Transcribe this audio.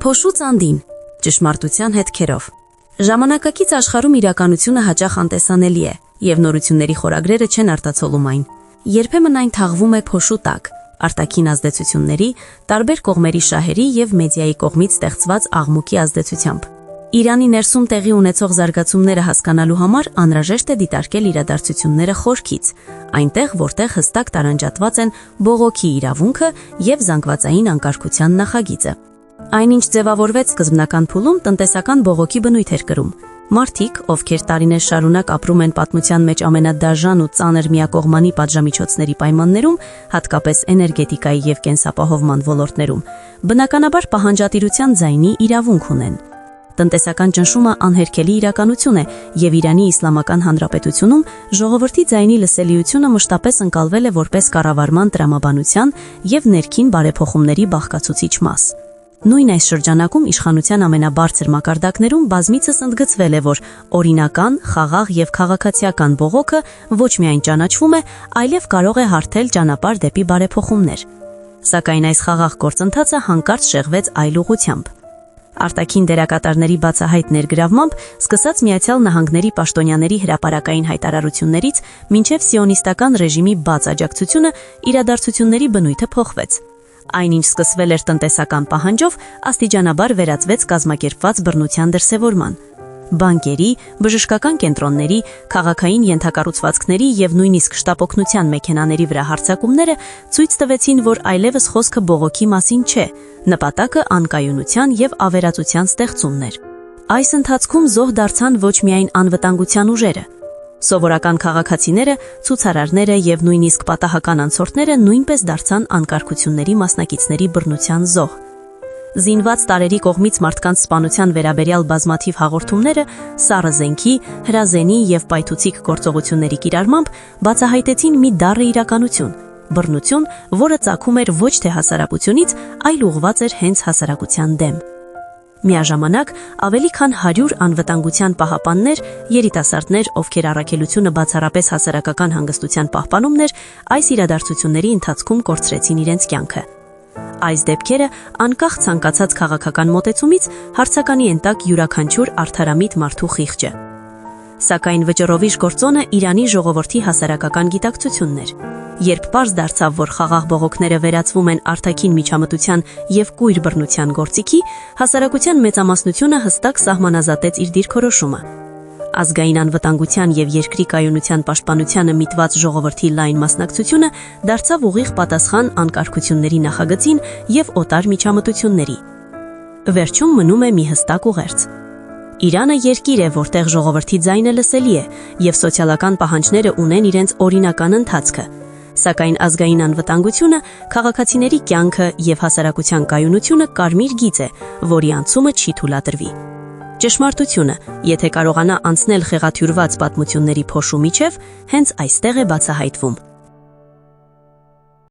Փոշու ծանդին, ճշմարտության հետքերով։ Ժամանակակից աշխարհում իրականությունը հաճախ անտեսանելի է, եւ նորությունների խորագրերը չեն արտացոլում այն։ Երբեմն այն թաղվում է փոշու տակ, արտաքին ազդեցությունների, տարբեր կողմերի շահերի եւ մեդիայի կողմից ստեղծված աղմուկի ազդեցությամբ։ Իրանի ներսում տեղի ունեցող զարգացումները հասկանալու համար անհրաժեշտ է դիտարկել իրադարձությունները խորքից, այնտեղ, որտեղ հստակ տարանջատված են բողոքի իրավունքը եւ զանգվածային անկարգության նախագիծը։ Այնինչ ձևավորվեց սկզբնական փուլում տնտեսական բողոքի բնույթ էր կրում։ Մարդիկ, ովքեր տարիներ շարունակ ապրում են պատմության մեջ ամենադաժան ու ծանր միակողմանի պատժամիջոցների պայմաններում, հատկապես էներգետիկայի եւ կենսապահովման ոլորտներում, բնականաբար պահանջատիրության ձայնի իրավունք ունեն։ Տնտեսական ճնշումը անհերքելի իրականություն է, եւ Իրանի Իսլամական Հանրապետությունում ժողովրդի ձայնի լսելիությունը մշտապես ընկալվել է որպես կառավարման տրամաբանության եւ ներքին բարեփոխումների բաղկացուցիչ մաս։ Նույն այս շրջանակում իշխանության ամենաբարձր մակարդակներում բազմիցս ընդգծվել է, որ օրինական, խաղաղ եւ քաղաքացիական բողոքը ոչ միայն ճանաչվում է, այլև կարող է հարթել ճանապարհ դեպի բարեփոխումներ։ Սակայն այս խաղաղ գործընթացը հանկարծ շեղվեց այլ ուղղությամբ։ Արտաքին դերակատարների բացահայտ ներգրավմամբ, սկսած Միացյալ Նահանգների պաշտոնյաների հրապարակային հայտարարություններից մինչև սիոնիստական ռեժիմի բաց աջակցությունը, իրադարձությունների բնույթը փոխվեց։ Այնինչ սկսվել էր տնտեսական պահանջով, աստիճանաբար վերածվեց կազմակերպված բռնության դրսևորման։ Բանկերի, բժշկական կենտրոնների, քաղաքային ենթակառուցվածքների եւ նույնիսկ շտապօգնության մեքենաների վրա հարձակումները ցույց տվեցին, որ այլևս խոսքը բողոքի մասին չէ, նպատակը անկայունության եւ ավերածության ստեղծումն էր։ Այս ընթացքում զոհ դարձան ոչ միայն անվտանգության ուժերը։ Սովորական քաղաքացիները, ցուցարարները եւ նույնիսկ պատահական անցորդները նույնպես դարձան անկարգությունների մասնակիցների բռնության զոհ։ Զինված տարերի կողմից մարդկանց սպանության վերաբերյալ բազմաթիվ հաղորդումները սառը զենքի, հրազենի եւ պայթուցիկ գործողությունների կիրառմամբ բացահայտեցին մի դառը իրականություն՝ բռնություն, որը ծագում էր ոչ թե հասարակությունից, այլ ուղղված էր հենց հասարակության դեմ։ Միաժամանակ ավելի քան 100 անվտանգության պահապաններ, երիտասարդներ, ովքեր առաքելությունը բացառապես հասարակական հանգստության պահպանումն էր, այս իրադարձությունների ընթացքում կորցրեցին իրենց կյանքը։ Այս դեպքերը, անկախ ցանկացած քաղաքական մոտեցումից, հարցականի են տակ յուրաքանչյուր արդարամիտ մարդու խիղճը։ Սակայն վճռովիժ գործոնը Իրանի ժողովրդի հասարակական գիտակցությունն էր։ Երբ պարզ դարձավ, որ խաղաղ բողոքները վերածվում են արտաքին միջամտության եւ կույր բռնության գործիքի, հասարակության մեծամասնությունը հստակ սահմանազատեց իր դիրքորոշումը։ Ազգային անվտանգության եւ երկրի կայունության պաշտպանությանը միտված ժողովրդի լայն մասնակցությունը դարձավ ուղիղ պատասխան անկարգությունների նախագծին եւ օտար միջամտությունների։ Վերջում մնում է մի հստակ ուղերձ։ Իրանը երկիր է, որտեղ ժողովրդի ձայնը լսելի է եւ սոցիալական պահանջները ունեն իրենց օրինական ընթացքը, սակայն ազգային անվտանգությունը, քաղաքացիների կյանքը եւ հասարակության կայունությունը կարմիր գիծ է, որի անցումը չի թույլատրվի։ Ճշմարտությունը, եթե կարողանա անցնել խեղաթյուրված պատմությունների փոշու միջև, հենց այստեղ է բացահայտվում։